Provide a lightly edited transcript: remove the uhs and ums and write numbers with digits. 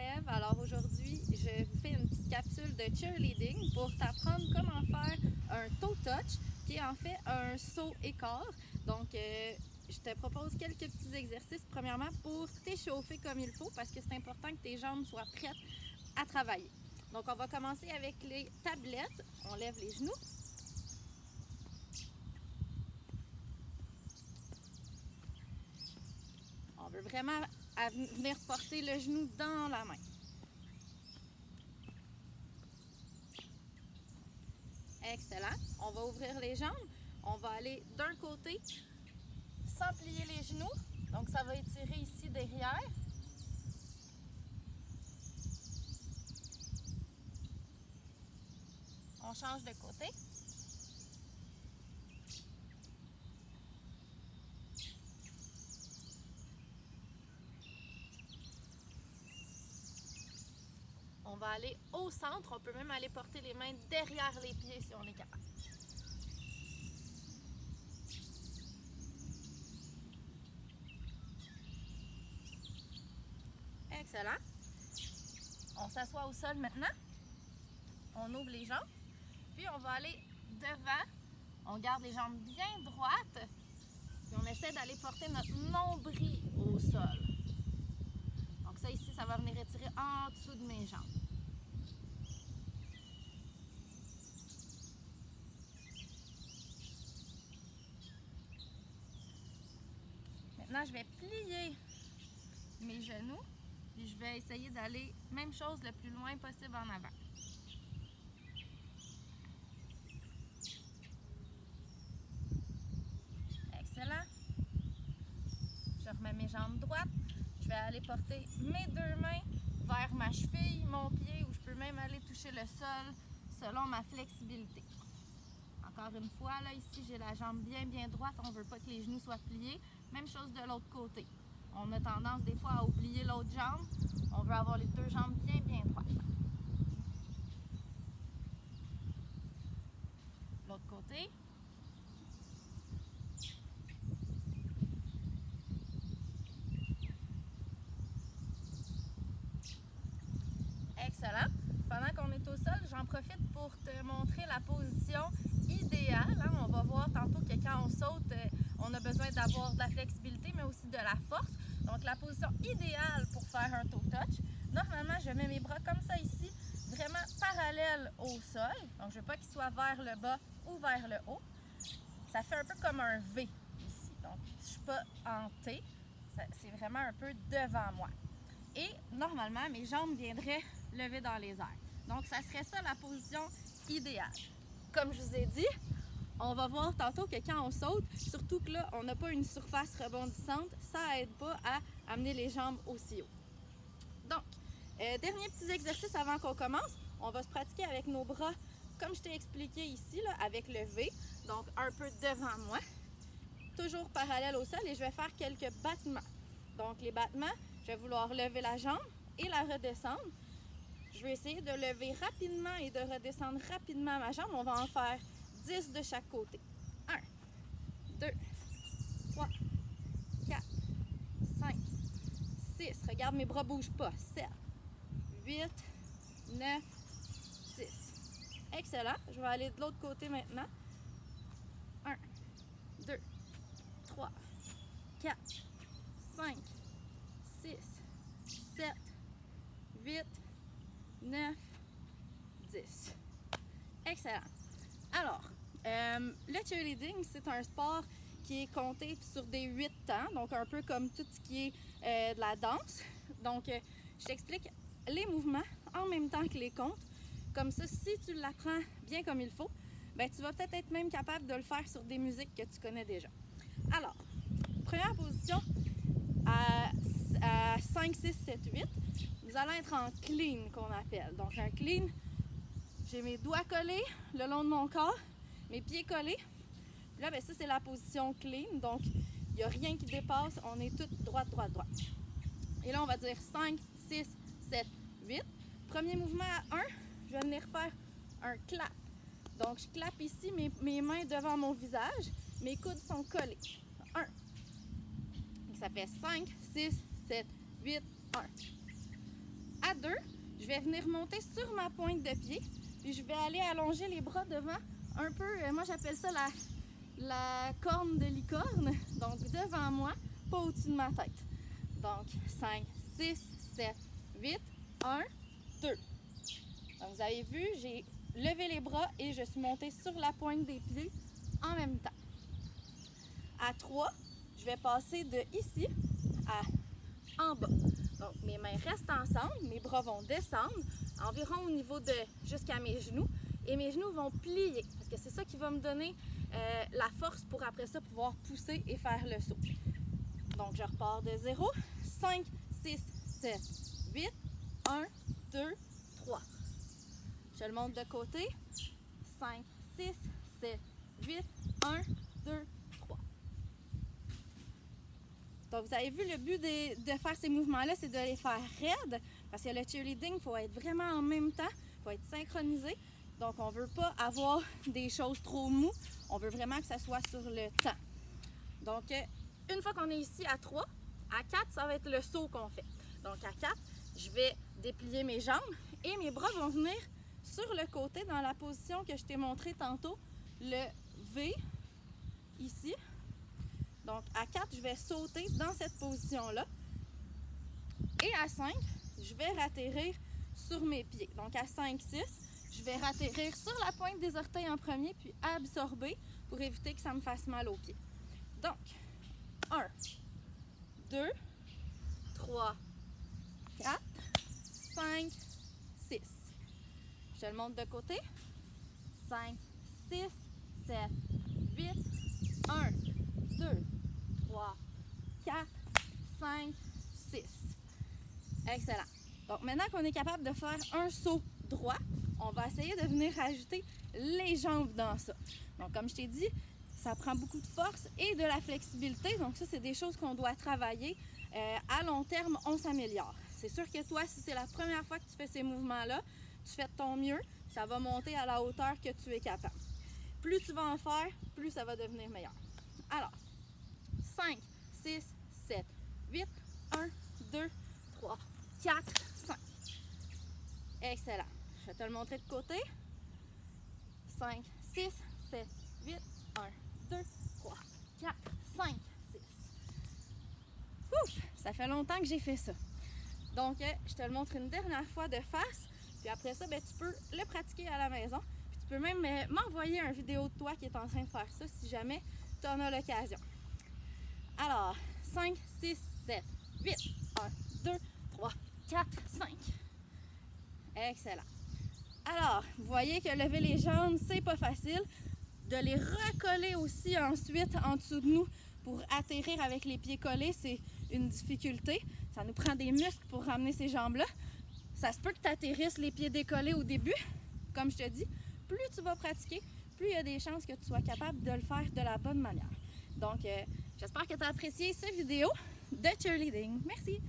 Ève. Alors aujourd'hui, je vous fais une petite capsule de cheerleading pour t'apprendre comment faire un toe touch, qui est en fait un saut écart. Donc, je te propose quelques petits exercices, premièrement, pour t'échauffer comme il faut, parce que c'est important que tes jambes soient prêtes à travailler. Donc, on va commencer avec les tablettes. On lève les genoux. On veut vraiment venir porter le genou dans la main. Excellent. On va ouvrir les jambes. On va aller d'un côté sans plier les genoux. Donc, ça va étirer ici derrière. On change de côté. On va aller au centre. On peut même aller porter les mains derrière les pieds si on est capable. Excellent. On s'assoit au sol maintenant. On ouvre les jambes. Puis on va aller devant. On garde les jambes bien droites. Puis on essaie d'aller porter notre nombril au sol. Donc ça ici, ça va venir étirer en dessous de mes jambes. Maintenant, je vais plier mes genoux. Puis je vais essayer d'aller, même chose, le plus loin possible en avant. Excellent. Je remets mes jambes droites. Je vais aller porter mes deux mains vers ma cheville, mon pied, ou je peux même aller toucher le sol selon ma flexibilité. Encore une fois, là, ici, j'ai la jambe bien droite. On ne veut pas que les genoux soient pliés. Même chose de l'autre côté. On a tendance des fois à oublier l'autre jambe. On veut avoir les deux jambes bien droites. L'autre côté. Excellent. Pendant qu'on est au sol, j'en profite pour te montrer la position idéale. On va voir tantôt que quand on saute, on a besoin d'avoir de la flexibilité, mais aussi de la force. Donc, la position idéale pour faire un toe touch. Normalement, je mets mes bras comme ça ici, vraiment parallèles au sol. Donc, je ne veux pas qu'ils soient vers le bas ou vers le haut. Ça fait un peu comme un V ici. Donc, je ne suis pas en T. C'est vraiment un peu devant moi. Et normalement, mes jambes viendraient lever dans les airs. Donc, ça serait ça la position idéale. Comme je vous ai dit, on va voir tantôt que quand on saute, surtout que là, on n'a pas une surface rebondissante, ça aide pas à amener les jambes aussi haut. Donc, dernier petit exercice avant qu'on commence, on va se pratiquer avec nos bras, comme je t'ai expliqué ici, là, avec le V, donc un peu devant moi, toujours parallèle au sol, et je vais faire quelques battements. Donc, les battements, je vais vouloir lever la jambe et la redescendre. Je vais essayer de lever rapidement et de redescendre rapidement ma jambe. On va en faire 10 de chaque côté. 1, 2, 3, 4, 5, 6. Regarde, mes bras ne bougent pas. 7, 8, 9, 10. Excellent. Je vais aller de l'autre côté maintenant. 1, 2, 3, 4, 5, 6, 7, 8, 9, 10. Excellent. Alors, le cheerleading, c'est un sport qui est compté sur des 8 temps, donc un peu comme tout ce qui est de la danse. Donc, je t'explique les mouvements en même temps que les comptes. Comme ça, si tu l'apprends bien comme il faut, ben, tu vas peut-être être même capable de le faire sur des musiques que tu connais déjà. Alors, première position, à 5, 6, 7, 8, nous allons être en clean qu'on appelle. Donc, un clean, j'ai mes doigts collés le long de mon corps, mes pieds collés. Puis là, ben, ça, c'est la position clean. Donc, il n'y a rien qui dépasse. On est toutes droite. Et là, on va dire 5, 6, 7, 8. Premier mouvement à 1, je vais venir faire un clap. Donc, je clappe ici mes mains devant mon visage. Mes coudes sont collés. 1. Ça fait 5, 6, 7, 8, 1. À 2, je vais venir monter sur ma pointe de pied, puis je vais aller allonger les bras devant un peu, moi j'appelle ça la corne de licorne, donc devant moi, pas au-dessus de ma tête. Donc 5, 6, 7, 8, 1, 2. Donc vous avez vu, j'ai levé les bras et je suis montée sur la pointe des pieds en même temps. À 3, je vais passer de ici à en bas. Donc mes mains restent ensemble, mes bras vont descendre environ au niveau de jusqu'à mes genoux et mes genoux vont plier parce que c'est ça qui va me donner la force pour après ça pouvoir pousser et faire le saut. Donc je repars de 0, 5, 6, 7, 8, 1, 2, 3. Je le monte de côté, 5, 6, 7, 8, 1, 2, 3. Donc vous avez vu, le but de faire ces mouvements-là, c'est de les faire raides, parce que le cheerleading, il faut être vraiment en même temps, il faut être synchronisé. Donc on ne veut pas avoir des choses trop mous, on veut vraiment que ça soit sur le temps. Donc une fois qu'on est ici à 3, à 4, ça va être le saut qu'on fait. Donc à 4, je vais déplier mes jambes et mes bras vont venir sur le côté dans la position que je t'ai montré tantôt, le V ici. Donc à 4, je vais sauter dans cette position-là. Et à 5, je vais ratterrir sur mes pieds. Donc à 5, 6, je vais ratterrir sur la pointe des orteils en premier, puis absorber pour éviter que ça me fasse mal aux pieds. Donc, 1, 2, 3, 4, 5, 6. Je le monte de côté. 5, 6, 7, 8, 1, 2, 3, 4, 5, 6. Excellent. Donc maintenant qu'on est capable de faire un saut droit, on va essayer de venir rajouter les jambes dans ça. Donc comme je t'ai dit, ça prend beaucoup de force et de la flexibilité. Donc ça, c'est des choses qu'on doit travailler. À long terme, on s'améliore. C'est sûr que toi, si c'est la première fois que tu fais ces mouvements-là, tu fais de ton mieux, ça va monter à la hauteur que tu es capable. Plus tu vas en faire, plus ça va devenir meilleur. Alors, 5, 6, 7, 8, 1, 2, 3, 4, 5. Excellent. Je vais te le montrer de côté. 5, 6, 7, 8, 1, 2, 3, 4, 5, 6. Ouf! Ça fait longtemps que j'ai fait ça. Donc, je te le montre une dernière fois de face. Puis après ça, ben, tu peux le pratiquer à la maison. Puis tu peux même m'envoyer une vidéo de toi qui est en train de faire ça si jamais tu en as l'occasion. Alors, 5, 6, 7, 8, 1, 2, 3, 4, 5. Excellent. Alors, vous voyez que lever les jambes, c'est pas facile. De les recoller aussi ensuite en dessous de nous pour atterrir avec les pieds collés, c'est une difficulté. Ça nous prend des muscles pour ramener ces jambes-là. Ça se peut que tu atterrisses les pieds décollés au début. Comme je te dis, plus tu vas pratiquer, plus il y a des chances que tu sois capable de le faire de la bonne manière. Donc, j'espère que tu as apprécié cette vidéo de cheerleading. Merci!